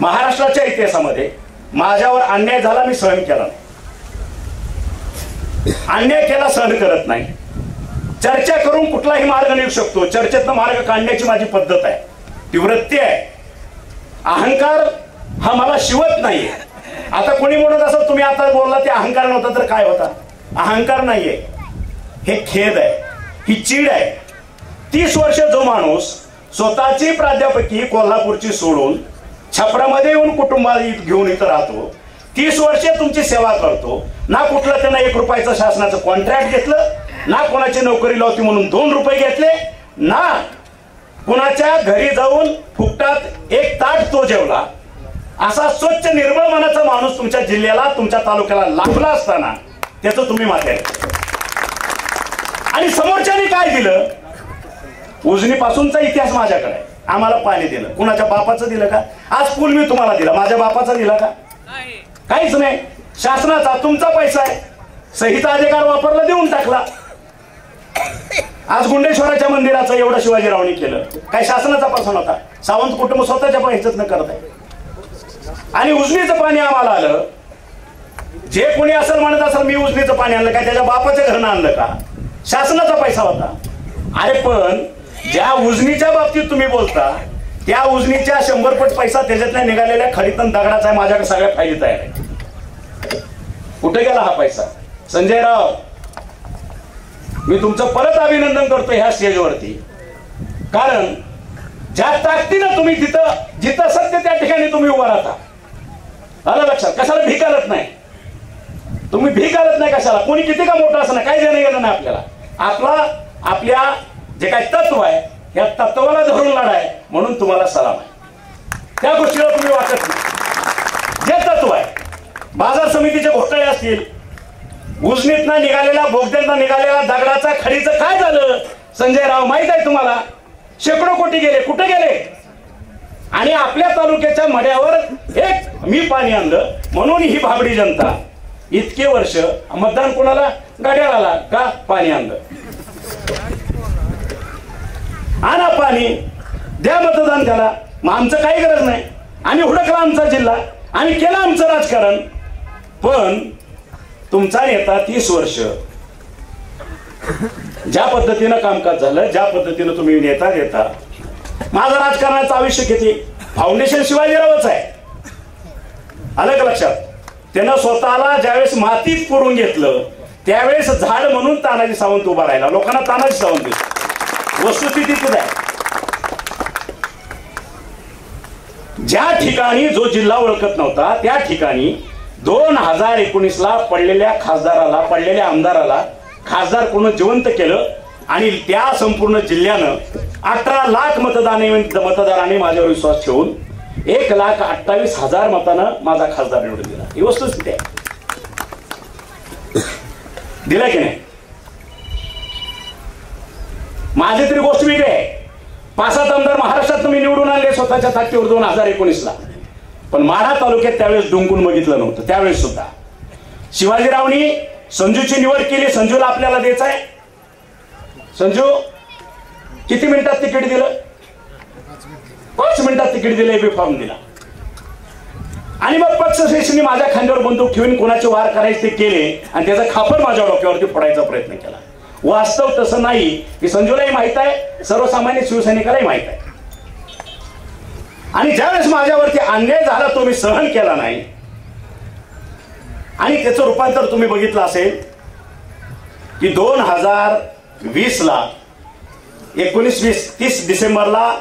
महाराष्ट्राच्या इतिहासामध्ये माझ्यावर अन्याय झाला, मी सहन केला नाही. अन्याय केला, सहन करत नाही. चर्चा करून कुठलाही मार्ग निघू शकतो. चर्चेतनं मार्ग काढण्याची माझी पद्धत आहे, ती वृत्ती आहे. अहंकार हा मला शिवत नाहीये. आता कोणी म्हणत असं तुम्ही आता बोलला ते अहंकार नव्हता तर काय होता? अहंकार नाहीये, हे खेद आहे, ही चीड आहे. 30 वर्ष जो माणूस स्वतःची प्राध्यापकी कोल्हापूरची सोडून छपरामध्ये येऊन कुटुंबाला घेऊन इथं राहतो, 30 वर्षे तुमची सेवा करतो, ना कुठलं त्यांना 1 रुपयाचं शासनाचं कॉन्ट्रॅक्ट घेतलं, ना कोणाची नोकरी लावती म्हणून 2 रुपये घेतले, ना कुणाच्या घरी जाऊन फुकटात 1 ताट तो जेवला, असा स्वच्छ निर्मळ मनाचा माणूस तुमच्या जिल्ह्याला, तुमच्या तालुक्याला लाभला असताना त्याचं तुम्ही माथे. आणि समोरच्याने काय दिलं? उजनीपासूनचा इतिहास माझ्याकडे आहे. आम्हाला पाणी दिलं, कुणाच्या बापाचं दिलं का? आज पूल मी तुम्हाला दिला, माझ्या बापाचा दिला का? काहीच नाही. शासनाचा तुमचा पैसा आहे, संहिता अधिकार वापरला, देऊन टाकला. आज गुंडेश्वराच्या मंदिराचं एवढं शिवाजीरावांनी केलं, काही शासनाचा पैसा नव्हता. सावंत कुटुंब स्वतःच्या पैशाच न करत आहे. आणि उजनीचं पाणी आम्हाला आलं. जे कोणी असं म्हणत असेल मी उजनीचं पाणी आणलं काय, त्याच्या बापाच्या घरनं आणलं का? शासनाचा पैसा होता. अरे पण ज्या उजनीच्या बाबतीत तुम्ही बोलता, त्या उजनीच्या 100 पट पैसा त्याच्यातल्या निघालेल्या खडीतून दगडाचा आहे. माझ्याकडे सगळ्या फायली तयार आहे. कुठे गेला हा पैसा? संजय राव, मी तुमचं परत अभिनंदन करतो ह्या स्टेजवरती. कारण ज्या ताकदीनं तुम्ही जिथं सत्य त्या ठिकाणी तुम्ही उभा राहता. आलं लक्षात? कशाला भीक आलत नाही, तुम्ही भीक आलत नाही कशाला. कोणी किती का मोठं असं नाही, काही देणं गेलं नाही आपल्याला. आपल्या जे काही तत्व आहे या तत्वाला धरून लढाय म्हणून तुम्हाला सलाम आहे. त्या गोष्टीला तुम्ही वाटत नाही. जे तत्व आहे, बाजार समितीचे घोटाळे असतील, उजनीतनं निघालेला, बोगद्यातनं निघालेला दगडाचा खडीचं काय झालं संजय राव माहित आहे तुम्हाला? शेकडो कोटी गेले, कुठे गेले? आणि आपल्या तालुक्याच्या मड्यावर एक मी पाणी आणलं म्हणून ही भाबडी जनता इतके वर्ष मतदान कोणाला? गाड्याला का? पाणी आणलं. आणा पाणी, द्या मतदान त्याला. मग आमचं काही गरज नाही. आम्ही हुडकला आमचा जिल्हा, आम्ही केलं आमचं राजकारण. पण तुमचा नेता 30 वर्ष ज्या पद्धतीनं कामकाज झालं, ज्या पद्धतीनं तुम्ही नेता देता, माझं राजकारणाचं आयुष्य किती? फाउंडेशन शिवाजीरावच आहे. आलं का लक्षात? त्यानं स्वतःला ज्यावेळेस मातीत पुरून घेतलं त्यावेळेस झाड म्हणून तानाजी सावंत उभा राहिला. लोकांना तानाजी सावंत दिसतो. वस्तुस्थिती तिथे आहे. ज्या ठिकाणी जो जिल्हा ओळखत नव्हता त्या ठिकाणी 2019ला पडलेल्या खासदाराला, पडलेल्या आमदाराला खासदार करून जिवंत केलं. आणि त्या संपूर्ण जिल्ह्यानं 18 लाख मतदारांनी माझ्यावर विश्वास ठेवून 1,28,000 मतानं माझा खासदार निवडून दिला. ही वस्तुस्थिती आहे. दिला की नाही? माझी तरी गोष्ट वेगळी आहे. 5-7 आमदार महाराष्ट्रात मी निवडून आणले स्वतःच्या ताकदीवर 2019ला. पण माढा तालुक्यात त्यावेळेस डुंकून बघितलं नव्हतं. त्यावेळेस सुद्धा शिवाजीरावनी संजूची निवड केली. संजूला आपल्याला द्यायचं आहे. संजू किती मिनिटात तिकीट दिलं? 5 मिनिटात तिकीट दिलं. एबी फॉर्म दिला. आणि मग पक्षश्रेष्ठींनी माझ्या खांद्यावर बंदूक ठेवून कोणाचे वार करायचे ते केले आणि त्याचा खापर माझ्या डोक्यावरती फोडायचा प्रयत्न केला. वास्तव तसं नाही. की संजूलाही माहित आहे, सर्वसामान्य शिवसैनिकालाही माहित आहे. आणि ज्यावेळेस माझ्यावरती अन्याय झाला तो मी सहन केला नाही. आणि त्याचं रूपांतर तुम्ही बघितलं असेल की 2020ला 19-20-30 डिसेंबरला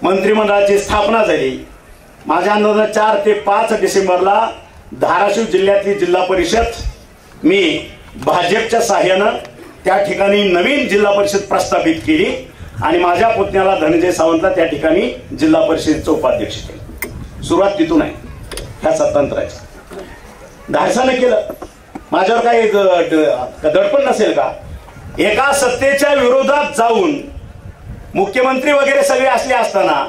मंत्रिमंडळाची स्थापना झाली. माझ्या अंदाजाने 4 ते 5 डिसेंबरला धाराशिव जिल्ह्यातली जिल्हा परिषद मी भाजपच्या साह्यानं त्या ठिकाणी नवीन जिल्हा परिषद प्रस्थापित केली आणि माझ्या पुतण्याला धनंजय सावंतला त्या ठिकाणी जिल्हा परिषदेचं उपाध्यक्ष केलं. सुरुवात तिथून आहे ह्या सत्तांतराची. धाडसानं केलं. माझ्यावर काही दडपण नसेल का? एका सत्तेच्या विरोधात जाऊन मुख्यमंत्री वगैरे सगळे असले असताना,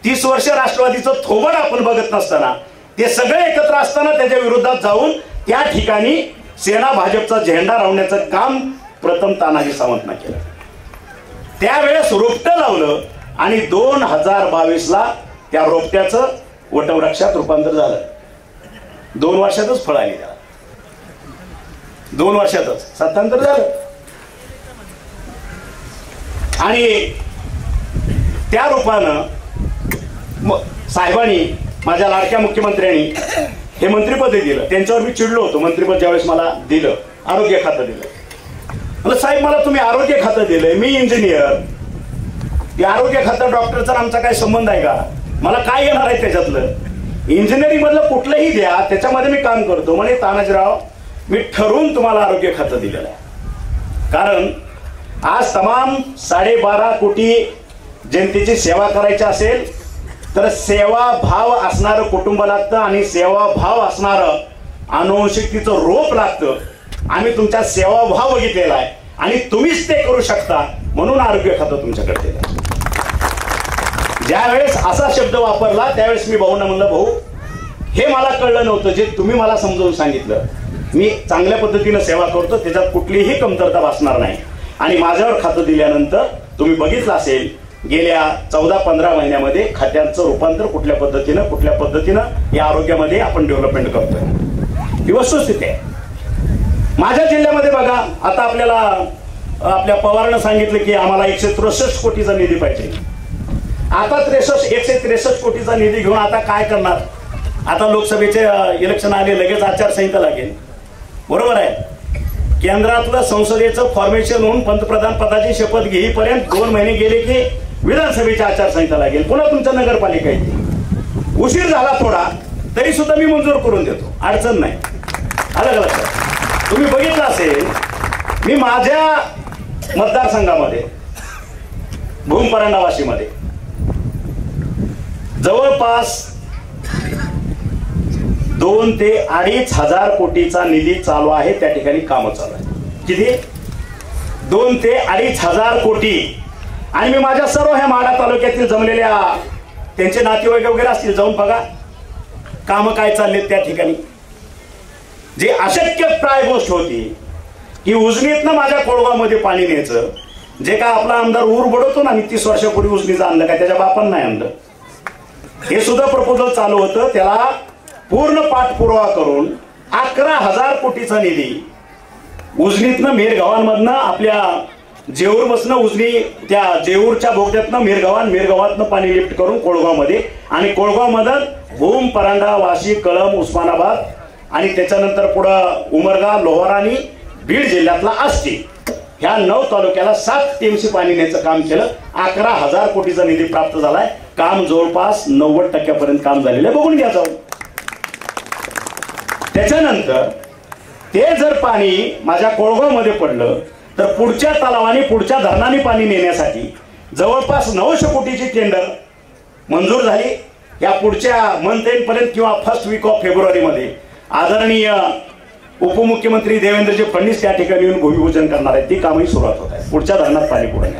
30 वर्ष राष्ट्रवादीचं थोबड आपण बघत नसताना, ते सगळे एकत्र असताना त्याच्या विरोधात जाऊन त्या ठिकाणी सेना भाजपचा झेंडा लावण्याचं काम प्रथम तानाजी सावंतनं केलं. त्यावेळेस रोपटं लावलं आणि 2022ला त्या रोपट्याचं वटवृक्षात रूपांतर झालं. 2 वर्षातच फळ आली त्याला, 2 वर्षातच सत्तांतर झालं. आणि त्या रूपानं साहेबांनी, माझ्या लाडक्या मुख्यमंत्र्यांनी हे मंत्रिपद दिलं. त्यांच्यावर मी चिडलो होतो. मंत्रिपद ज्यावेळेस मला दिलं, आरोग्य खातं दिलं. म्हणलं साहेब मला तुम्ही आरोग्य खातं दिलंय, मी इंजिनियर, ते आरोग्य खातं डॉक्टरचा आमचा काय संबंध आहे का? मला काय येणार आहे त्याच्यातलं? इंजिनिअरिंग मधलं कुठलंही द्या, त्याच्यामध्ये मी काम करतो. म्हणे तानाजीराव मी ठरवून तुम्हाला आरोग्य खातं दिलेलं आहे. कारण आज तमाम 12.5 कोटी जनतेची सेवा करायची असेल तर सेवाभाव असणारं कुटुंब लागतं आणि सेवाभाव असणारं अनुवंशिकतेचं रोप लागतं. आम्ही तुमचा सेवाभाव बघितलेला आहे आणि तुम्हीच ते करू शकता, म्हणून आरोग्य खातं तुमच्याकडे दिलं. ज्यावेळेस असा शब्द वापरला त्यावेळेस मी भाऊंना म्हणलं, भाऊ हे मला कळलं नव्हतं, जे तुम्ही मला समजावून सांगितलं. मी चांगल्या पद्धतीनं सेवा करतो, त्याच्यात कुठलीही कमतरता भासणार नाही. आणि माझ्यावर खातं दिल्यानंतर तुम्ही बघितलं असेल गेल्या 14-15 महिन्यामध्ये खात्यांचं रूपांतर कुठल्या पद्धतीनं या आरोग्यामध्ये आपण डेव्हलपमेंट करतोय. ही वस्तुस्थिती आहे. माझ्या जिल्ह्यामध्ये बघा, आता आपल्याला आपल्या पवारनं सांगितलं की आम्हाला 163 कोटीचा निधी पाहिजे. आता 163 कोटीचा निधी घेऊन आता काय करणार? आता लोकसभेचे इलेक्शन आले, लगेच आचारसंहिता लागेल, बरोबर आहे. केंद्रातलं संसदेचं फॉर्मेशन होऊन पंतप्रधान पदाची शपथ घेईपर्यंत 2 महिने गेले की विधानसभेची आचारसंहिता लागेल. पुन्हा तुमच्या नगरपालिका येते. उशीर झाला थोडा तरी सुद्धा मी मंजूर करून देतो, अडचण नाही. अलग लक्षात तुम्ही बघितलं असेल, मी माझ्या मतदारसंघामध्ये भूमपरांडा वाशीमध्ये जवळपास 2 ते 2.5 हजार कोटीचा निधी चालू आहे. त्या ठिकाणी कामं चालू आहे. किती? 2 ते 2.5 हजार कोटी. आणि मी माझ्या सर्व ह्या माढा तालुक्यातील जमलेल्या त्यांचे नातेवाईक वगैरे असतील, जाऊन बघा कामं काय चाललेत त्या ठिकाणी. जे अशक्यप्राय गोष्ट होती की उजनीतनं माझ्या कोळगावमध्ये पाणी न्यायचं, जे काय आपला आमदार ऊर बडवतो ना, 30 वर्षापूर्वी उजनीचं आणलं काय, त्याच्या बापानं नाही आणलं. हे सुद्धा प्रपोजल चालू होतं. त्याला पूर्ण पाठपुरावा करून 11,000 कोटीचा निधी उजनीतनं मेरगावांमधनं आपल्या जेऊर बसणं उजनी, त्या जेऊरच्या बोगद्यातनं मेरगावातनं पाणी लिफ्ट करून कोळगावमध्ये, आणि कोळगावमधून भूम, परांडा, वाशी, कळंब, उस्मानाबाद आणि त्याच्यानंतर पुढं उमरगा, लोहारा आणि बीड जिल्ह्यातला आष्टी, ह्या 9 तालुक्याला 7 टीएमसी पाणी न्यायचं काम केलं. 11,000 कोटीचा निधी प्राप्त झालाय. काम जवळपास 90% काम झालेलं आहे. बघून घ्या जाऊन. त्याच्यानंतर ते जर पाणी माझ्या कोळगावमध्ये पडलं तर पुढच्या तलावाने, पुढच्या धरणाने पाणी नेण्यासाठी जवळपास 900 कोटीची टेंडर मंजूर झाली. या पुढच्या मंथ एंड पर्यंत किंवा फर्स्ट वीक ऑफ फेब्रुवारीमध्ये आदरणीय उपमुख्यमंत्री देवेंद्रजी फडणवीस त्या ठिकाणी येऊन भूमिपूजन करणार आहेत. ती कामही सुरुवात होत आहे. पुढच्या धरणात पाणी पुढे.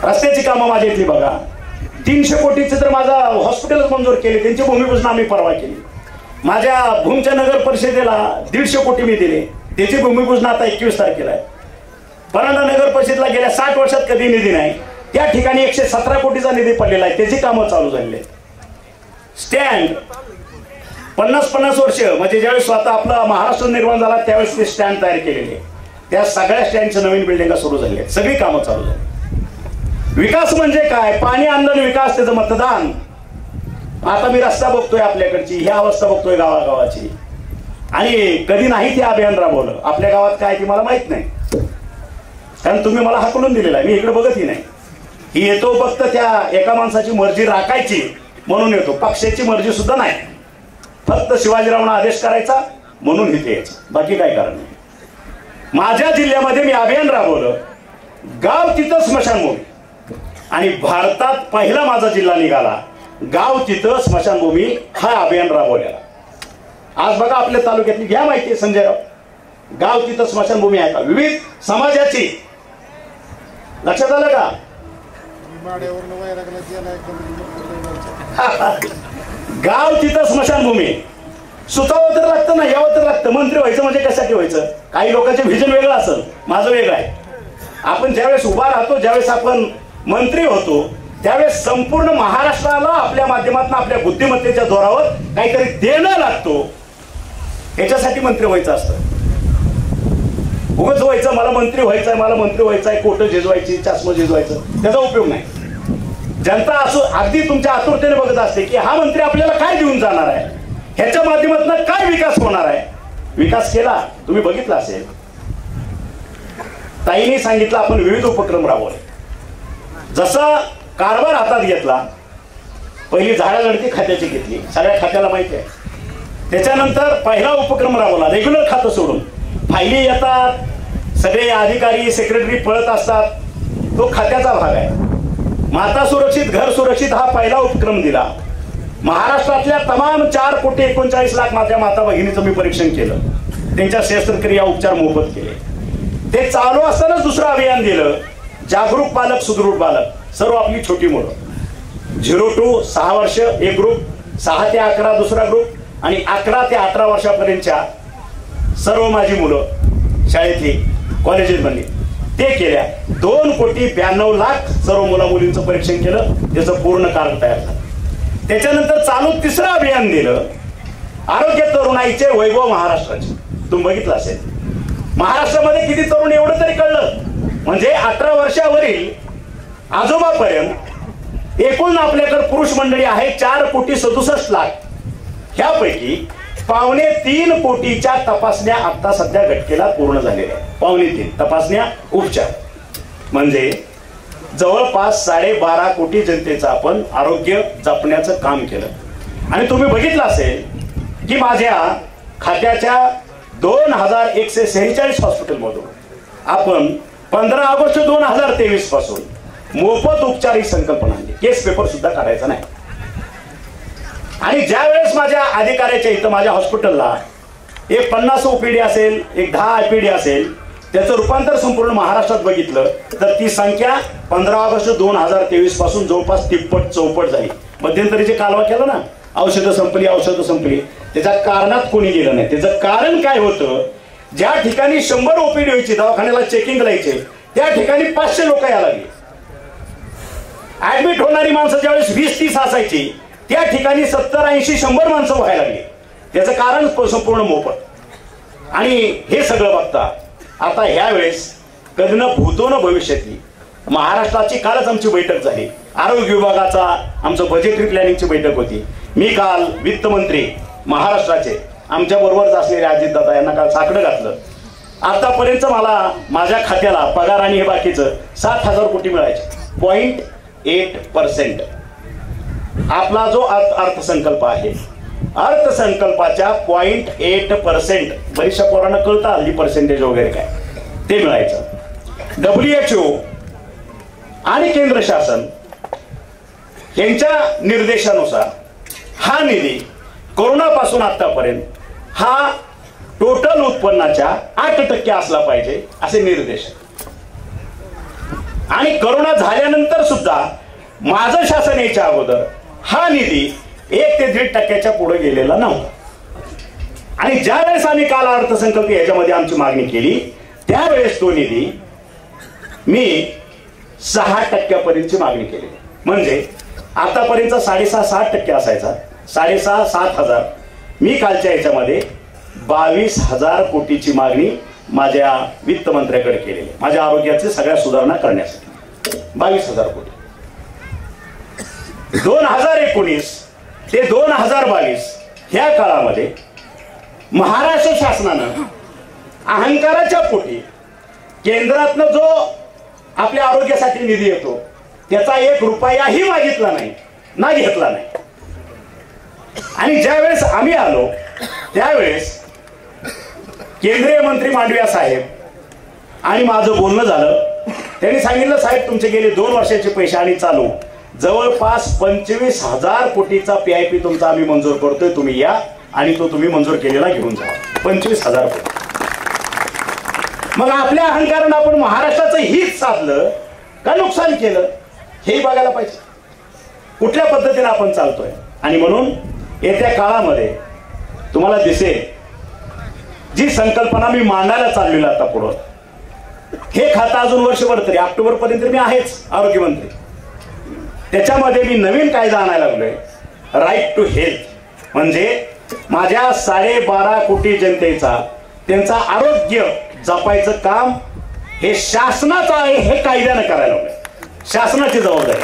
रस्त्याची कामं माझ्या इथली बघा, 300 कोटीचे तर माझा हॉस्पिटलच मंजूर केले, त्यांची भूमिपूजन आम्ही परवा केली. माझ्या भूमच्या नगर परिषदेला 150 कोटी मी दिले, त्याची भूमिपूजन आता 21 तारखेला आहे. परांडा नगर परिषदेला गेल्या 60 वर्षात कधी निधी नाही, त्या ठिकाणी 117 कोटीचा निधी पडलेला आहे, त्याची कामं चालू झालेली आहेत. स्टँड 50-50 वर्ष म्हणजे ज्यावेळेस स्वतः आपला महाराष्ट्र निर्माण झाला त्यावेळेस ते स्टँड तयार केलेले, त्या सगळ्या स्टँडच्या नवीन बिल्डिंगा सुरू झाली आहेत, सगळी कामं चालू झाली. विकास म्हणजे काय? पाणी आणलं विकास, त्याचं मतदान. आता मी रस्ता बघतोय आपल्याकडची, ही अवस्था बघतोय गावागावाची, आणि कधी नाही ते अभियान राबवलं. आपल्या गावात काय ते मला माहित नाही, कारण तुम्ही मला हाकलून दिलेला आहे. मी इकडे बघतही नाही. ही येतो फक्त त्या एका माणसाची मर्जी राखायची म्हणून येतो, पक्षाची मर्जी सुद्धा नाही, फक्त शिवाजीरावांना आदेश करायचा म्हणून इथे यायचं, बाकी काय कारण नाही. माझ्या जिल्ह्यामध्ये मी अभियान राबवलं, गाव तिथं स्मशानभूमी, आणि भारतात पहिला माझा जिल्हा निघाला गाव तिथं स्मशानभूमी हा अभियान राबवलेला. आज बघा आपल्या तालुक्यातली घ्या माहिती, संजयराव, गाव तिथं स्मशानभूमी आहे का? विविध समाजाची. लक्षात आलं का? गाव तिथं स्मशानभूमी. सुतावं तर लागतं ना, यावं तर लागतं. मंत्री व्हायचं म्हणजे कशासाठी व्हायचं? काही लोकांचे व्हिजन वेगळं असेल, माझं वेगळं आहे. आपण ज्यावेळेस उभा राहतो, ज्यावेळेस आपण मंत्री होतो, त्यावेळेस संपूर्ण महाराष्ट्राला आपल्या माध्यमातून आपल्या बुद्धिमत्तेच्या जोरावर काहीतरी देणं लागतो, याच्यासाठी मंत्री व्हायचं असतं. उगाच व्हायचं मला मंत्री व्हायचंय, मला मंत्री व्हायचंय, कोटं झिजवायची, चष्मा झिजवायचं, त्याचा उपयोग नाही. जनता असो अगदी तुमच्या आतुरतेने बघत असते की हा मंत्री आपल्याला काय देऊन जाणार आहे, ह्याच्या माध्यमातून काय विकास होणार आहे. विकास केला तुम्ही बघितला असेल, ताईंनी सांगितलं आपण विविध उपक्रम राबवले. जसा कारभार हातात घेतला, पहिली झाडाझडती खात्याची घेतली, सगळ्या खात्याला माहिती आहे. त्याच्यानंतर पहिला उपक्रम राबवला, रेग्युलर खातं सोडून. फायली येतात, सगळे अधिकारी सेक्रेटरी पळत असतात, तो खात्याचा भाग आहे. माता सुरक्षित घर सुरक्षित हा पहिला उपक्रम दिला. महाराष्ट्रातल्या तमाम 4,39,00,000 माझ्या माता भगिनीचं मी परीक्षण केलं, त्यांच्या शस्त्रक्रिया उपचार मोफत केले. ते चालू असतानाच दुसरं अभियान दिलं, जागरूक पालक सुदृढ बालक. सर्व आपली छोटी मुलं 0 to 6 वर्ष एक ग्रुप, 6 ते 11 दुसरा ग्रुप, आणि 11 ते 18 वर्षापर्यंतच्या सर्व माझी मुलं शाळेतली कॉलेजेस बनली. ते केल्या. 2,92,00,000 सर्व मुला मुलींचं परीक्षण केलं, त्याचं पूर्ण कार्ड तयार झालं. त्याच्यानंतर चालू तिसरं अभियान दिलं, आरोग्य तरुणाईचे वैभव महाराष्ट्राचे. तुम्ही बघितलं असेल महाराष्ट्रामध्ये किती तरुण, एवढं तरी कळलं. म्हणजे 18 वर्षावरील आजोबापर्यंत एकूण आपल्याकडे पुरुष मंडळी आहे 4,67,00,000. ह्यापैकी 2.25 कोटीच्या तपासण्या आता सध्या घटकेला पूर्ण झालेल्या आहेत. 2.25 तपासण्या उपचार, म्हणजे जवळपास 12.5 कोटी जनतेचं आपण आरोग्य जपण्याचं काम केलं. आणि तुम्ही बघितलं असेल की माझ्या खात्याच्या 2,146 हॉस्पिटलमधून आपण 15 ऑगस्ट 2023 पासून मोफत उपचार ही संकल्पना आणली. केस पेपर सुद्धा काढायचा नाही. आणि ज्या वेळेस माझ्या अधिकाऱ्याच्या इथं माझ्या हॉस्पिटलला एक 50 ओपीडी असेल, एक 10 आयपीडी असेल, त्याचं रूपांतर संपूर्ण महाराष्ट्रात बघितलं तर ती संख्या 15 ऑगस्ट 2023 पासून जवळपास तिप्पट-चौपट झाली. मध्यंतरीचे कालवा केला ना, औषधं संपली, त्याच्या कारणात कोणी गेलं नाही. त्याचं कारण काय होतं, ज्या ठिकाणी 100 ओपीडी व्हायची, दवाखान्याला चेकिंग लायचे, त्या ठिकाणी 500 लोक यायला लागली. ऍडमिट होणारी माणसं ज्यावेळेस 20-30 असायची, त्या ठिकाणी 70-80-100 माणसं व्हायला लागली. त्याचं कारण संपूर्ण मोफत. आणि हे सगळं बघता आता ह्या वेळेस कधीनं भूतो न भविष्यती महाराष्ट्राची कालच आमची बैठक झाली. आरोग्य विभागाचा आमचं बजेटरी प्लॅनिंगची बैठक होती. मी काल वित्तमंत्री महाराष्ट्राचे आमच्या बरोबरच असलेले अजितदादा यांना काल साकडं घातलं. आतापर्यंत मला माझ्या खात्याला पगार आणि हे बाकीचं 7,000 कोटी मिळायचे. 0.8%. आपला जो अर्थसंकल्प आहे, अर्थसंकल्पाच्या 0.8%, बरीचशा पोरांना कळतं हल्ली पर्सेंटेज वगैरे काय, ते मिळायचं. WHO आणि केंद्र शासन यांच्या निर्देशानुसार हा निधी कोरोनापासून आतापर्यंत हा टोटल उत्पन्नाच्या 8% असला पाहिजे असे निर्देश. आणि कोरोना झाल्यानंतर सुद्धा माझं शासन याच्या अगोदर हा निधी 1 ते 1.5% पुढे गेलेला नव्हता. आणि ज्या वेळेस आम्ही काल अर्थसंकल्प याच्यामध्ये आमची मागणी केली, त्यावेळेस तो निधी मी 6% मागणी केली. म्हणजे आतापर्यंत 6.5-7% असायचा, 6.5-7 मी कालच्या याच्यामध्ये 22,000 कोटीची मागणी माझ्या वित्तमंत्र्याकडे केलेली. माझ्या आरोग्याची सगळ्या सुधारणा करण्यासाठी 22,000 कोटी. 2019 ते 2022 ह्या काळामध्ये महाराष्ट्र शासनानं अहंकाराच्या पोटी केंद्रातनं जो आपल्या आरोग्यासाठी निधी येतो त्याचा 1 रुपयाही मागितला नाही, ना घेतला नाही. आणि ज्यावेळेस आम्ही आलो त्यावेळेस केंद्रीय मंत्री मांडविया साहेब आणि माझं बोलणं झालं. त्यांनी सांगितलं, साहेब तुमचे गेले 2 वर्षाचे पैसे आणि चालू जवळपास 25,000 कोटीचा PIP तुमचा आम्ही मंजूर करतोय, तुम्ही या आणि तो तुम्ही मंजूर केलेला घेऊन जा. 25,000 कोटी. मग आपल्या अहंकारानं आपण महाराष्ट्राचं हित साधलं का नुकसान केलं हे बघायला पाहिजे, कुठल्या पद्धतीने आपण चालतोय. आणि म्हणून येत्या काळामध्ये तुम्हाला दिसेल जी संकल्पना मी मांडायला चाललेलो आता पुढं, हे खातं अजून वर्षभर तरी ऑक्टोबर पर्यंत मी आहेच आरोग्यमंत्री. त्याच्यामध्ये मी नवीन कायदा आणायला लागलोय, राईट टू हेल्थ. म्हणजे माझ्या 12.5 कोटी जनतेचा त्यांचं आरोग्य जपायचं काम हे शासनाचं आहे, हे कायद्यानं करायला लागलोय. शासनाची जबाबदारी.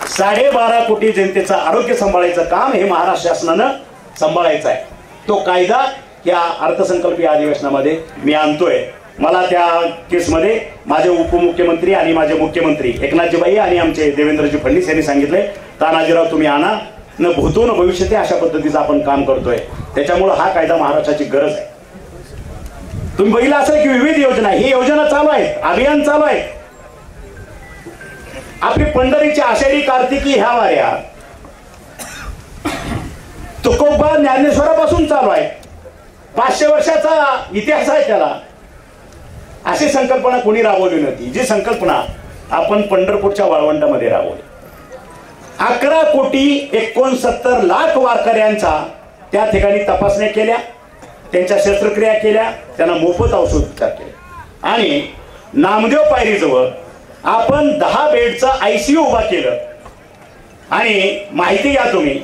12.5 कोटी जनतेचं आरोग्य सांभाळायचं काम हे महाराष्ट्र शासनानं सांभाळायचं आहे. तो कायदा या अर्थसंकल्पीय अधिवेशनामध्ये मी आणतोय. मला त्या केसमध्ये माझे उपमुख्यमंत्री आणि माझे मुख्यमंत्री एकनाथजीबाई आणि आमचे देवेंद्रजी फडणवीस यांनी सांगितले, तानाजीराव तुम्ही आणा, न भूतो न भविष्यते अशा पद्धतीचं आपण काम करतोय. त्याच्यामुळे हा कायदा महाराष्ट्राची गरज आहे. तुम्ही बघितलं असेल की विविध योजना, ही योजना चालू आहेत, अभियान चालू आहे. आपली पंढरीची आषाढी कार्तिकी ह्या वाऱ्या तुकोबा ज्ञानेश्वरापासून चालू आहे. 500 वर्षाचा इतिहास आहे त्याला. अशी संकल्पना कोणी राबवली नव्हती, जी संकल्पना आपण पंढरपूरच्या वाळवंटामध्ये राबवली. 11 कोटी 69 लाख वारकऱ्यांचा त्या ठिकाणी तपासण्या केल्या, त्यांच्या शस्त्रक्रिया केल्या, त्यांना मोफत औषधोपचार केले. आणि नामदेव पायरीजवळ आपण 10 बेडचं ICU उभा केलं. आणि माहिती घ्या तुम्ही,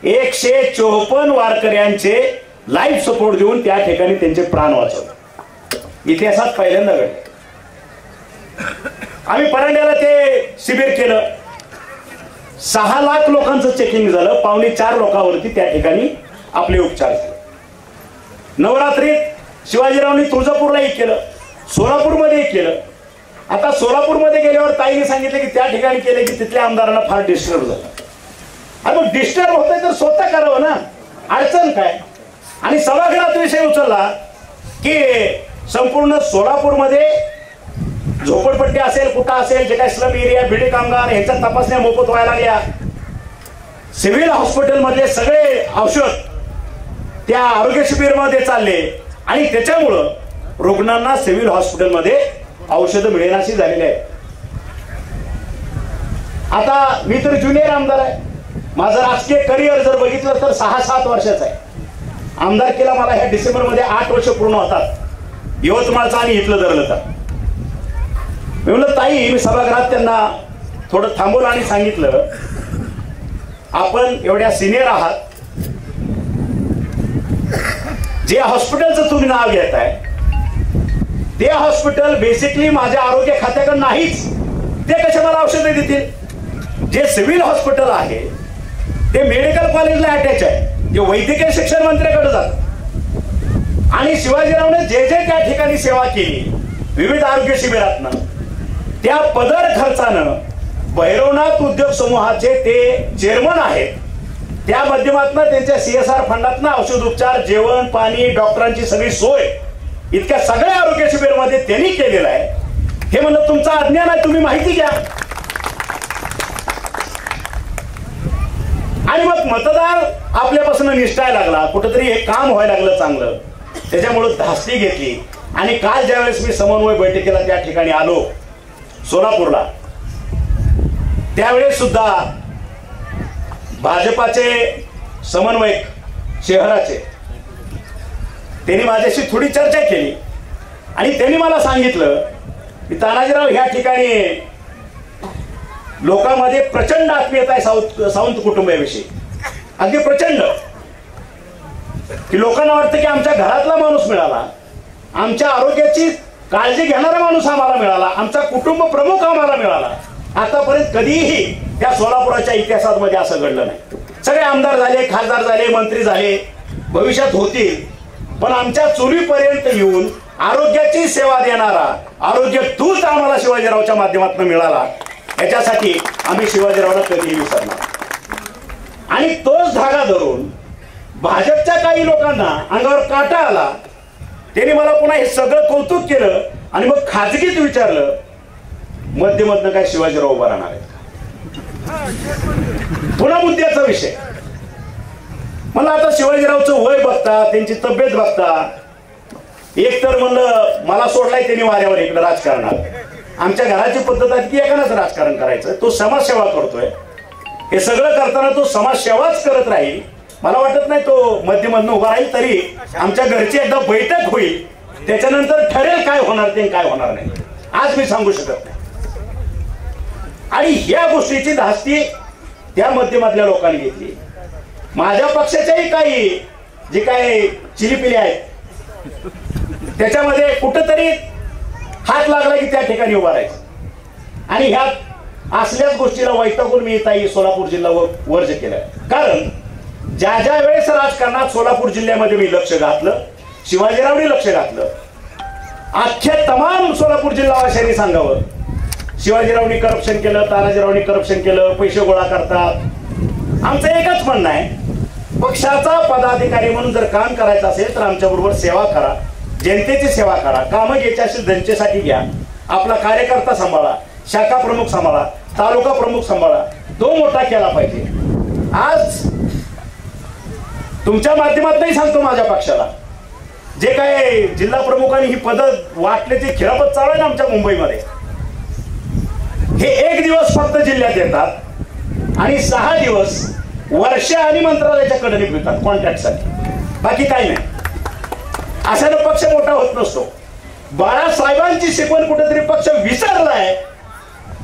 154 वारकऱ्यांचे लाईफ सपोर्ट देऊन त्या ठिकाणी त्यांचे प्राण वाचवले. इतिहासात पहिल्यांदा घडले. आम्ही परांड्याला ते शिबिर केलं. 6 लाख लोकांचं चेकिंग झालं. 4.25 लोकांवरती त्या ठिकाणी आपले उपचार झाले. नवरात्रीत शिवाजीरावनी तुळजापूरलाही केलं, सोलापूरमध्येही केलं. आता सोलापूरमध्ये गेल्यावर ताईने सांगितलं की त्या ठिकाणी केले की तिथल्या आमदारांना फार डिस्टर्ब झालं. आणि मग डिस्टर्ब होतंय तर स्वतः करावं ना, अडचण काय. आणि सभागृहात विषय उचलला की संपूर्ण सोलापूरमध्ये झोपडपट्टी असेल, कुठं असेल, जे काही स्लम एरिया, बिडी कामगार ह्याच्या तपासण्या मोफत व्हायला लागल्या. सिव्हिल हॉस्पिटलमधले सगळे औषध त्या आरोग्य शिबिरमध्ये चालले आणि त्याच्यामुळं रुग्णांना सिव्हिल हॉस्पिटलमध्ये औषधं मिळेनाशी झालेली आहे. आता मी तर ज्युनियर आमदार आहे. माझं राजकीय करिअर जर बघितलं तर 6-7 वर्षाचं आहे. आमदारकीला मला ह्या डिसेंबरमध्ये 8 वर्ष पूर्ण होतात. यवतमाळचा आणि इथलं धरलं तर मी म्हणलं ताई, मी सभागृहात त्यांना थोडं थांबवलं आणि सांगितलं, आपण एवढ्या सिनियर आहात, जे हॉस्पिटलचं तुम्ही नाव घेताय ते हॉस्पिटल बेसिकली माझ्या आरोग्य खात्याकडे नाहीच. ते कशा मला औषधे देतील. जे सिव्हिल हॉस्पिटल आहे ते मेडिकल कॉलेजला अटॅच आहे, ते वैद्यकीय शिक्षण मंत्र्याकडे जात. आणि शिवाजीरावने जे जे त्या ठिकाणी सेवा केली विविध आरोग्य शिबिरातनं, त्या पदर खर्चानं भैरवनाथ उद्योग समूहाचे ते चेअरमन आहेत, त्या माध्यमातून त्यांच्या CSR फंडातनं औषधोपचार, जेवण, पाणी, डॉक्टरांची सगळी सोय इतक्या सगळ्या आरोग्य शिबिरामध्ये त्यांनी केलेलं आहे. हे म्हणलं तुमचं अज्ञान आहे, तुम्ही माहिती घ्या. आणि मग मतदार आपल्यापासून निष्ठायला लागला, कुठंतरी हे काम व्हायला लागलं चांगलं. त्याच्यामुळे धास्ती घेतली. आणि काल ज्यावेळेस मी समन्वय बैठकीला त्या ठिकाणी आलो सोलापूरला, त्यावेळेस सुद्धा भाजपाचे समन्वयक शहराचे त्यांनी माझ्याशी थोडी चर्चा केली आणि त्यांनी मला सांगितलं की तानाजीराव, ह्या ठिकाणी लोकांमध्ये प्रचंड आत्मीयता आहे सावंत कुटुंबाविषयी, अगदी प्रचंड. की लोकांना वाटतं की आमच्या घरातला माणूस मिळाला, आमच्या आरोग्याची काळजी घेणारा माणूस आम्हाला मिळाला, आमचा कुटुंब प्रमुख आम्हाला मिळाला. आतापर्यंत कधीही त्या सोलापुराच्या इतिहासामध्ये असं घडलं नाही. सगळे आमदार झाले, खासदार झाले, मंत्री झाले, भविष्यात होतील, पण आमच्या चोरीपर्यंत येऊन आरोग्याची सेवा देणारा आरोग्य दूत आम्हाला शिवाजीरावच्या माध्यमातून मिळाला. याच्यासाठी आम्ही शिवाजीरावला कधीही विसरणार. आणि तोच धागा धरून भाजपच्या काही लोकांना अंगावर काटा आला. त्यांनी मला पुन्हा हे सगळं कौतुक केलं आणि मग खाजगीत विचारलं, मध्यमधनं काय शिवाजीराव उभा राहणार आहेत? पुन्हा मुद्द्याचा विषय. मला आता शिवाजीरावचं वय बघता, त्यांची तब्येत बघता, एक तर म्हणलं मला सोडलाय त्यांनी वाऱ्यावर इकडे राजकारणात. आमच्या घराची पद्धत आहे की एकानंच राजकारण करायचं. तो समाजसेवा करतोय. हे सगळं करताना तो समाजसेवाच करत राहील. मला वाटत नाही तो मध्यमधनं उभा राहील. तरी आमच्या घरची एकदा बैठक होईल, त्याच्यानंतर ठरेल काय होणार ते काय होणार नाही. आज मी सांगू शकत नाही. आणि ह्या गोष्टीची धास्ती त्या मध्यमातल्या लोकांनी घेतली. माझ्या पक्षाच्याही काही जे काय चिलीपिली आहेत त्याच्यामध्ये कुठंतरी हात लागला की त्या ठिकाणी उभा राहायचं. आणि ह्यात असल्याच गोष्टीला वैतागून मी ताई सोलापूर जिल्हा वर्ज केलं. कारण ज्या ज्या वेळेस राजकारणात सोलापूर जिल्ह्यामध्ये मी लक्ष घातलं, शिवाजीरावनी लक्ष घातलं, अख्ख्या तमाम सोलापूर जिल्हावासियांनी सांगावं शिवाजीरावनी करप्शन केलं, तानाजीरावनी करप्शन केलं, पैसे गोळा करतात. आमचं एकच म्हणणं आहे, पक्षाचा पदाधिकारी म्हणून जर काम करायचं असेल तर आमच्या बरोबर सेवा करा, जनतेची सेवा करा, कामं घ्यायची असेल जनतेसाठी घ्या, आपला कार्यकर्ता सांभाळा, शाखा प्रमुख सांभाळा, तालुका प्रमुख सांभाळा, तो मोठा केला पाहिजे. आज तुमच्या माध्यमातूनही सांगतो माझ्या पक्षाला, जे काय जिल्हा प्रमुखांनी ही पद वाटण्याची खिरापत चालू आहे ना आमच्या मुंबईमध्ये, हे 1 दिवस फक्त जिल्ह्यात येतात आणि 6 दिवस वर्षा आणि मंत्रालयाच्या कडे फिरतात कॉन्ट्रॅक्टसाठी, बाकी काही नाही. अशाने पक्ष मोठा होत नसतो. बाळासाहेबांची शिकवण कुठेतरी पक्ष विसरलाय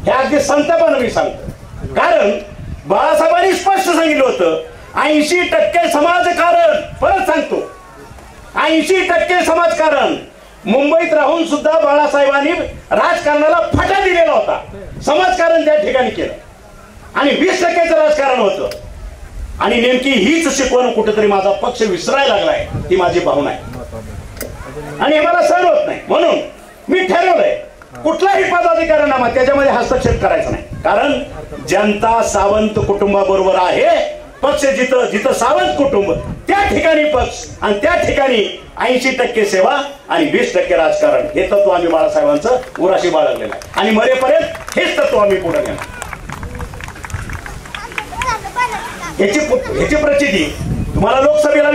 हे अगदी संतापानं मी सांगतो. कारण बाळासाहेबांनी स्पष्ट सांगितलं होतं 80% समाजकारण, परत सांगतो 80% समाजकारण. मुंबईत राहून सुद्धा बाळासाहेबांनी राजकारणाला फाटा दिलेला होता, समाजकारण त्या ठिकाणी केलं आणि 20% राजकारण होतं. आणि नेमकी हीच शिकवण कुठेतरी माझा पक्ष विसरायला लागलाय, ही माझी भावना आहे आणि हे मला सहन होत नाही. म्हणून मी ठरवलंय कुठलाही पदाधिकाऱ्यांना त्याच्यामध्ये हस्तक्षेप करायचा नाही. कारण जनता सावंत कुटुंबाबरोबर आहे. पक्ष जिथं जिथं सावंत कुटुंब त्या ठिकाणी पक्ष आणि त्या ठिकाणी 80% सेवा आणि 20% राजकारण, हे तत्व आम्ही बाळासाहेबांचं उराशी बाळगलेलं आहे आणि मरेपर्यंत हेच तत्व आम्ही पुढे घेणार. ह्याची प्रचिती तुम्हाला लोकसभेला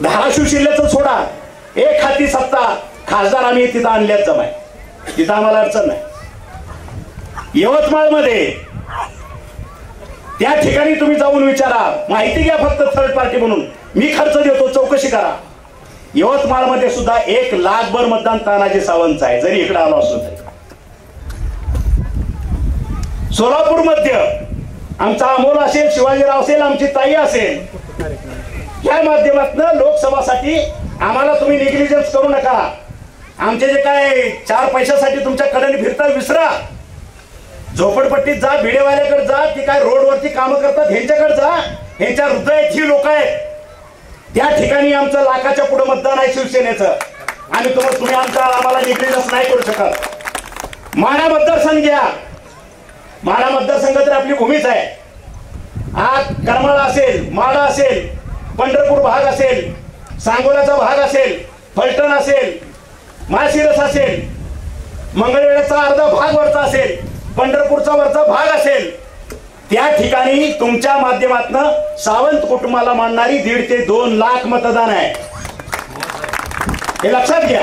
10 शिल्ल्याचं सोडा, 1 हाती सत्ता खासदार आम्ही तिथं आणल्याच जमाय, तिथं आम्हाला अडचण नाही. यवतमाळमध्ये त्या ठिकाणी तुम्ही जाऊन विचारा, माहिती घ्या फक्त थर्ड पार्टी म्हणून, मी खर्च देतो, चौकशी करा. यवतमाळमध्ये सुद्धा 1 लाखभर मतदान तानाजी सावंतचं आहे, जरी इकडे आलो असलो तरी. सोलापूर मध्ये आमचा अमोल असेल, शिवाजीराव असेल, आमची ताई असेल, या माध्यमातून लोकसभासाठी आम्हाला तुम्ही निग्लिजन्स करू नका. आमचे जे काय 4 पैशासाठी तुमच्या कडेने फिरता विसरा. झोपडपट्टीत जा, भिडेवाल्याकडे जा, ती काय रोडवरती कामं करतात ह्यांच्याकडे जा, ह्यांच्या हृदयात ही लोक आहेत. त्या ठिकाणी आमचं लाखाच्या पुढे मतदान आहे शिवसेनेचं आणि तुम्ही आम्हाला निग्लिजन्स नाही करू शकत. माढा मतदारसंघ घ्या, माढा मतदारसंघ तर आपली भूमीच आहे. आज करमाळा असेल, माढा असेल, पंढरपूर भाग असेल, सांगोल्याचा भाग असेल, फलटण असेल, माळशिरस असेल, मंगळवेढ्याचा अर्धा भाग वरचा असेल, पंढरपूरचा वरचा भाग असेल, त्या ठिकाणी तुमच्या माध्यमातून सावंत कुटुंबाला मानणारी 1.5 ते 2 लाख मतदान आहे. हे लक्षात घ्या.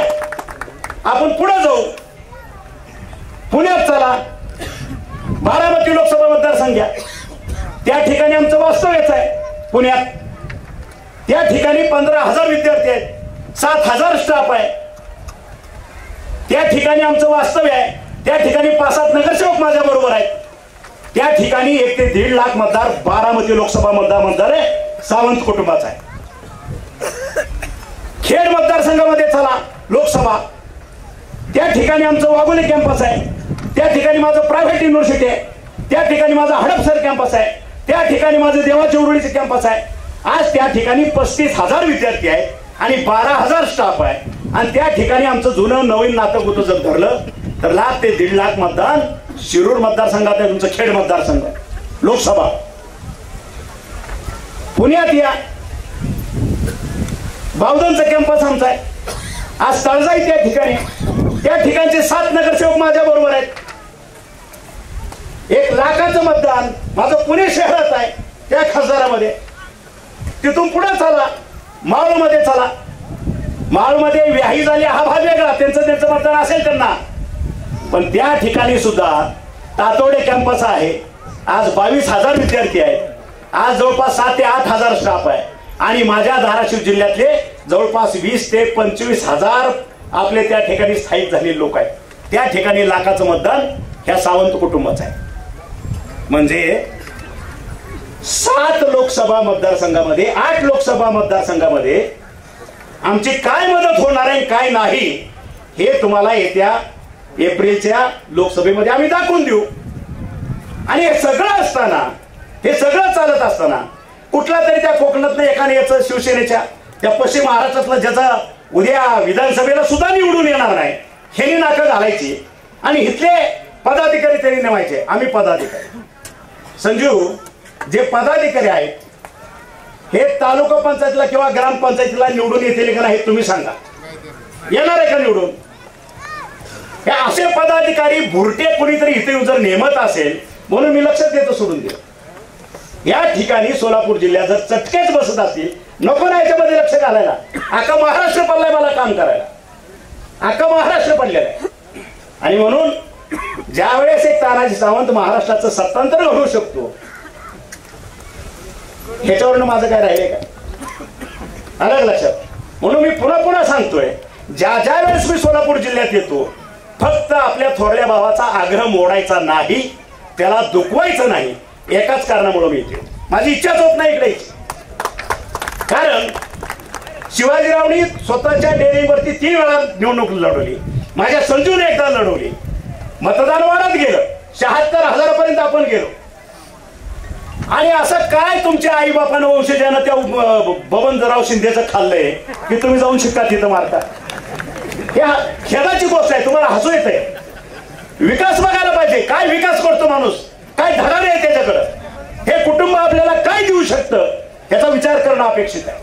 आपण पुढे जाऊ, पुण्यात चला, बारामती लोकसभा मतदारसंघ घ्या, त्या ठिकाणी आमचं वास्तव्यच आहे. पुण्यात त्या ठिकाणी 15,000 विद्यार्थी आहेत, 7,000 स्टाफ आहे. त्या ठिकाणी आमचं वास्तव्य आहे. त्या ठिकाणी 5-7 नगरसेवक माझ्या बरोबर आहेत. त्या ठिकाणी 1 ते 1.5 लाख मतदार बारामती लोकसभा मतदार आहे, सावंत कुटुंबाचा आहे. खेड मतदारसंघामध्ये चला लोकसभा, त्या ठिकाणी आमचं वाघोली कॅम्पस आहे. त्या ठिकाणी माझं प्रायव्हेट युनिव्हर्सिटी आहे. त्या ठिकाणी माझा हडपसर कॅम्पस आहे. त्या ठिकाणी माझं देवाची उरुळीचे कॅम्पस आहे. आज त्या ठिकाणी 35,000 विद्यार्थी आहेत आणि 12,000 स्टाफ आहे. आणि त्या ठिकाणी आमचं जुनं नवीन नातं होतं जर धरलं तर 1 ते 1.5 लाख मतदान शिरूर मतदारसंघात आहे. तुमचं खेड मतदारसंघ लोकसभा. पुण्यात या, बावधनचा कॅम्पस आमचा आहे. आज तळजाई त्या ठिकाणी, त्या ठिकाणचे 7 नगरसेवक माझ्या बरोबर आहेत. 1 लाखाचं मतदान माझं पुणे शहरात आहे, त्या खासदारामध्ये. तिथून पुढे चला, मावळमध्ये चला. मावळमध्ये व्याही झाली हा भाग वेगळा, त्यांचं मतदान असेल त्यांना. पण त्या ठिकाणी सुद्धा तातोडे कॅम्पस आहे. आज 22,000 विद्यार्थी आहेत. आज जवळपास 7,000 ते 8,000 स्टाफ आहे. आणि माझ्या धाराशिव जिल्ह्यातले जवळपास 20,000 ते 25,000 आपले त्या ठिकाणी स्थायिक झालेले लोक आहेत. त्या ठिकाणी लाखाचं मतदान ह्या सावंत कुटुंबाचा आहे. म्हणजे 7 लोकसभा मतदारसंघामध्ये 8 लोकसभा मतदारसंघामध्ये आमची काय मदत होणार आहे काय नाही हे तुम्हाला येत्या एप्रिलच्या लोकसभेमध्ये आम्ही दाखवून देऊ. आणि हे सगळं असताना, हे सगळं चालत असताना कुठला तरी त्या कोकणातनं एकाने याचं शिवसेनेच्या त्या पश्चिम महाराष्ट्रातलं ज्याचा उद्या विधानसभेला सुद्धा निवडून येणार नाही हे नाकं घालायची आणि इथले पदाधिकारी तरी नेवायचे. आम्ही पदाधिकारी संजू जे पदाधिकारी आहेत हे तालुका पंचायतीला किंवा ग्रामपंचायतीला निवडून येतील का नाही तुम्ही सांगा. येणार आहे का निवडून? हे असे पदाधिकारी भुरटे कुणीतरी इथे जर नेमत असेल म्हणून मी लक्षात देतो सोडून दिलं. या ठिकाणी सोलापूर जिल्ह्यात जर चटकेच बसत असतील नको ना याच्यामध्ये लक्ष घालायला. अख्खा महाराष्ट्र पडलाय मला काम करायला, अख्खा महाराष्ट्र पडलेला आहे. आणि म्हणून ज्या वेळेस एक तानाजी सावंत महाराष्ट्राचं सत्तांतर होऊ शकतो ह्याच्यावरनं माझं काय राहिले का अलग लक्षात. म्हणून मी पुन्हा पुन्हा सांगतोय ज्या ज्या वेळेस मी सोलापूर जिल्ह्यात येतो फक्त आपल्या थोरल्या भावाचा आग्रह मोडायचा नाही, त्याला दुखवायचं नाही. एकाच कारणामुळे मी येते. माझी इच्छाच होत नाही इकडे. कारण शिवाजीरावनी स्वतःच्या डेअरिंगवरती 3 वेळा निवडणूक लढवली, माझ्या संजूने एकदा लढवली. मतदान वाढत गेलं, 76,000 आपण गेलो. आणि असं काय तुमच्या आई बापानं वंशजानं त्या बबनराव शिंदेचं खाल्लंय की तुम्ही जाऊन शिक्का तिथं मारता. या खेदाची गोष्ट आहे. तुम्हाला हसू येत आहे. विकास बघायला पाहिजे. काय विकास करतो माणूस, काय धडाडे आहे त्याच्याकडं, हे कुटुंब आपल्याला काय देऊ शकतं याचा विचार करणं अपेक्षित आहे.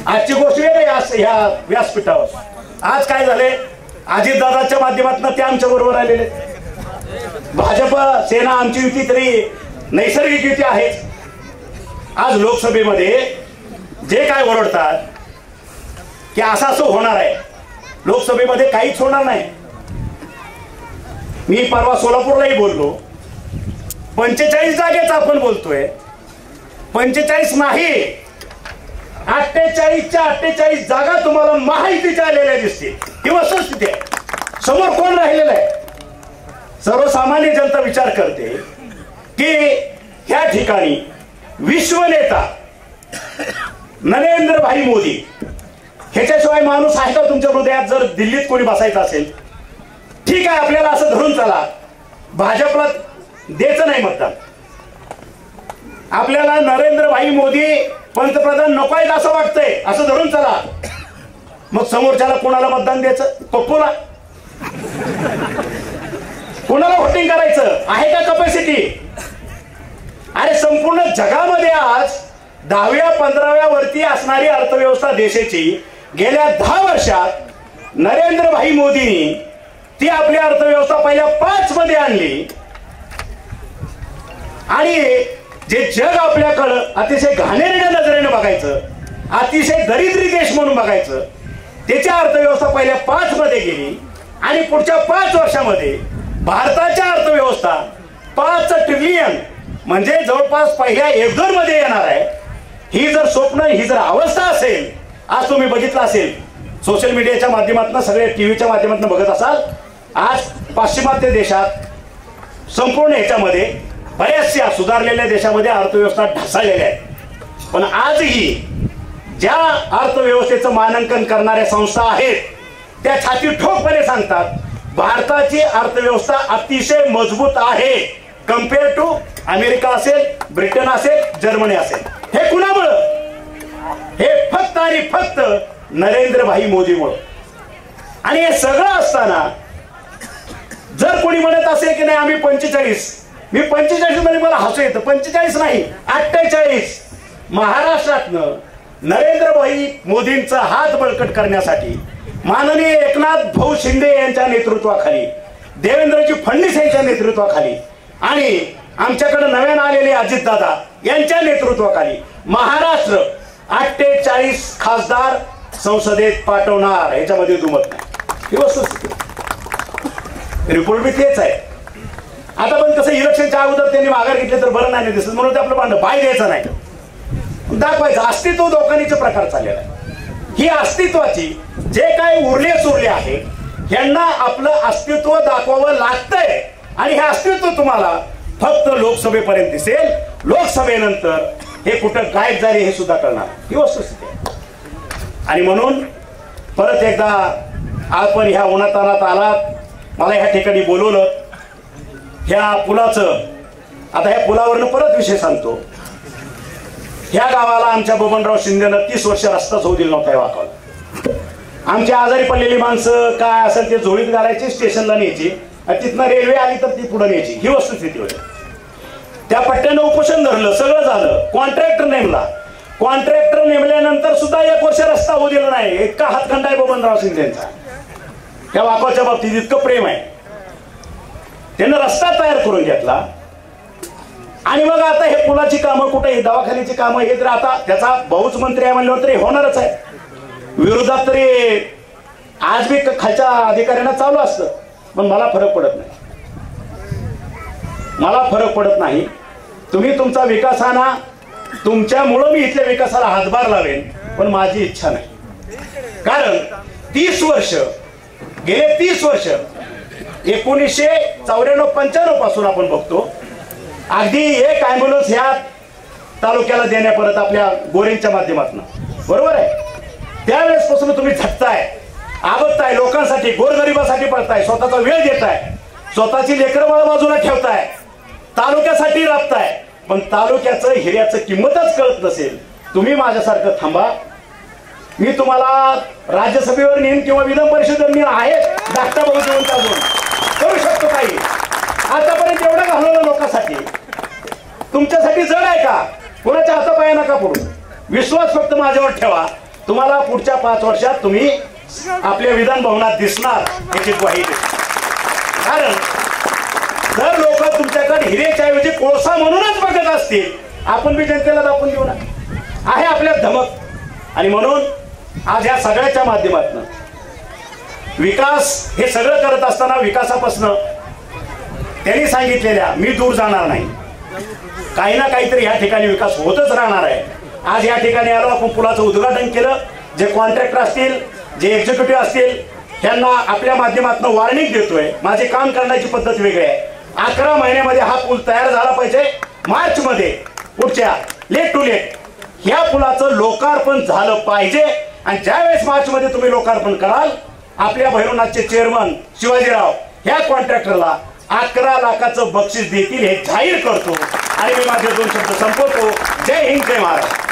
आजची गोष्ट वेगळी ह्या व्यासपीठावर. आज काय झाले, अजितदादाच्या माध्यमातून ते आमच्या बरोबर आलेले. भाजप सेना आमची युती तरी नैसर्गिक युती आहेच. आज लोकसभेमध्ये जे काय ओरडतात की असं असं होणार आहे, लोकसभेमध्ये काहीच होणार नाही. मी परवा सोलापूरलाही बोललो. 45 जागेच आपण बोलतोय, 45 नाही 48च्या 48 जागा तुम्हाला महायुतीच्या आलेल्या दिसतील. ही वस्तुस्थिती आहे. समोर कोण राहिलेलं आहे? सर्वसामान्य जनता विचार करते की ह्या ठिकाणी विश्वनेता नरेंद्र भाई मोदी ह्याच्याशिवाय माणूस आहे का तुमच्या हृदयात? जर दिल्लीत कोणी बसायचं असेल ठीक आहे, आपल्याला असं धरून चला, भाजपला द्यायचं नाही मतदान, आपल्याला नरेंद्र भाई मोदी पंतप्रधान नको आहेत असं वाटतंय, असं धरून चला. मग समोरच्याला कोणाला मतदान द्यायचं? पप्पूला? कोणाला व्होटिंग करायचं आहे का कपॅसिटी? अरे संपूर्ण जगामध्ये आज 10व्या 15व्या वरती असणारी अर्थव्यवस्था देशाची गेल्या 10 वर्षात नरेंद्र भाई मोदींनी ती आपली अर्थव्यवस्था पहिल्या 5 मध्ये आणली. आणि जे जग आपल्याकडं अतिशय घाणेरड्या नजरेने बघायचं, अतिशय दरिद्री देश म्हणून बघायचं, त्याची अर्थव्यवस्था पहिल्या 5 मध्ये गेली. आणि पुढच्या 5 वर्षामध्ये भारताच्या अर्थव्यवस्था 5 ट्रिलियन म्हणजे जवळपास पहिल्या 1-2 मध्ये येणार आहे. ही जर स्वप्न, ही जर अवस्था असेल, आज तुम्ही बघितलं असेल सोशल मीडियाच्या माध्यमातून, सगळे टीव्हीच्या माध्यमातून बघत असाल, आज पाश्चिमात्य देशात संपूर्ण ह्याच्यामध्ये बऱ्याचशा सुधारलेल्या देशामध्ये अर्थव्यवस्था ढासळलेल्या आहेत. पण आजही ज्या अर्थव्यवस्थेचं मानांकन करणाऱ्या संस्था आहेत त्या छाती ठोकपणे सांगतात भारताची अर्थव्यवस्था अतिशय मजबूत आहे कम्पेअर टू अमेरिका असेल, ब्रिटन असेल, जर्मनी असेल. हे कुणामुळं? हे फक्त आणि फक्त नरेंद्र भाई मोदीमुळं. आणि हे सगळं असताना जर कोणी म्हणत असेल की नाही आम्ही 45, मी 45 मध्ये मला हसू येतं. 45 नाही 48. महाराष्ट्रातनं नरेंद्र भाई मोदींचा हात बळकट करण्यासाठी माननीय एकनाथ भाऊ शिंदे यांच्या नेतृत्वाखाली, देवेंद्रजी फडणवीस यांच्या नेतृत्वाखाली आणि आमच्याकडे नव्यानं आलेले अजितदादा यांच्या नेतृत्वाखाली महाराष्ट्र 48 खासदार संसदेत पाठवणार, याच्यामध्ये दुमत नाही. ही वस्तुस्थिती. रिपोर्ट बी तेच आहे. आता पण कसं इलेक्शनच्या अगोदर त्यांनी माघार घेतले तर बरं नाही दिसत म्हणून ते आपलं भांडण बाय द्यायचं नाही, दाखवायचं. अस्तित्व दोघांनीचे प्रकार चाललेला आहे. ही अस्तित्वाची जे काय उरले सुरले आहे यांना आपलं अस्तित्व दाखवावं लागतंय आणि हे अस्तित्व तुम्हाला फक्त लोकसभेपर्यंत दिसेल. लोकसभेनंतर हे कुठं गायब झाले हे सुद्धा कळणार, ही वस्तुस्थिती आहे. आणि म्हणून परत एकदा आपण ह्या उन्हातानात आलात, मला ह्या ठिकाणी बोलवलं. ह्या पुलाचं, आता ह्या पुलावरनं परत विषय सांगतो. ह्या गावाला आमच्या बबनराव शिंदेनं 30 वर्ष रस्ताच होऊ दिला नव्हता. वाकावला आमची आजारी पडलेली माणसं काय असेल ते झोळीत घालायची, स्टेशनला न्यायची, तिथनं रेल्वे आली तर ती पुढे न्यायची, ही वस्तुस्थिती होती. त्या पट्ट्यानं उपोषण धरलं, सगळं झालं. कॉन्ट्रॅक्टर नेमला. कॉन्ट्रॅक्टर नेमल्यानंतर सुद्धा 1 वर्ष रस्ता होऊ दिला नाही. इतका हातखंडा आहे बबनराव शिंदेचा. त्या वाकावच्या बाबतीत इतकं प्रेम आहे. त्यानं रस्ता तयार करून घेतला. आणि मग आता हे पुलाची कामं कुठे, हे दवाखान्याची कामं, हे तर आता त्याचा भाऊच मंत्री आहे म्हणल्यावर तरी होणारच आहे. विरोधात तरी आज बी खालच्या अधिकाऱ्यांना चालू असतं, पण मला फरक पडत नाही. मला फरक पडत नाही. तुम्ही तुमचा विकास आणा, तुमच्यामुळं मी इथल्या विकासाला हातभार लावेन, पण माझी इच्छा नाही. कारण 30 वर्ष, गेले 30 वर्ष 1994-95 पासून आपण बघतो, अगदी एक ॲम्ब्युलन्स ह्या तालुक्याला देण्यापर्यंत आपल्या गोरेंच्या माध्यमातून, बरोबर आहे. त्यावेळेसपासून तुम्ही झटताय, आबदताय, लोकांसाठी, गोरगरिबासाठी पडताय, स्वतःचा वेळ देताय, स्वतःची लेकरं बाळ बाजूला ठेवताय, तालुक्यासाठी राबताय. पण तालुक्याचं, हिऱ्याचं किंमतच कळत नसेल, तुम्ही माझ्यासारखं थांबा. मी तुम्हाला राज्यसभेवर नेईन किंवा विधान परिषदेवर नेईन, आहे धाकटा भाऊ देऊन अजून करू शकतो काही. आतापर्यंत एवढं घालवलं लोकांसाठी, तुमच्यासाठी जड आहे का? कोणाच्या हातापाया नका पडू. विश्वास फक्त माझ्यावर ठेवा. तुम्हाला पुढच्या 5 वर्षात तुम्ही आपल्या विधान भवनात दिसणार याची ग्वाही देतो. कारण जर लोक तुमच्याकडे हिरेच्या ऐवजी कोळसा म्हणूनच बघत असतील, आपण बी जनतेला दाखवून देऊ ना, आहे आपल्यात धमक. आणि म्हणून आज या सगळ्याच्या माध्यमातून विकास हे सगळं करत असताना विकासापासून त्यांनी सांगितलेल्या मी दूर जाणार नाही. काही ना काहीतरी या ठिकाणी विकास होतच राहणार आहे. आज या ठिकाणी आलो, आपण पुलाचं उद्घाटन केलं. जे कॉन्ट्रॅक्टर असतील, जे एक्झिक्युटिव्ह असतील, त्यांना आपल्या माध्यमातून वॉर्निंग देतोय. माझे काम करण्याची पद्धत वेगळी आहे. 11 महिन्यामध्ये हा पूल तयार झाला पाहिजे. मार्च मध्ये पुढच्या लेट टू लेट ह्या पुलाचं लोकार्पण झालं पाहिजे. आणि ज्यावेळेस मार्च मध्ये तुम्ही लोकार्पण कराल, आपल्या भैरवनाथचे चेअरमन शिवाजीराव ह्या कॉन्ट्रॅक्टरला 11 लाखाचं बक्षीस देतील हे जाहीर करतो. आणि मी माझे 2 शब्द संपवतो. जय हिंद, जय महाराष्ट्र.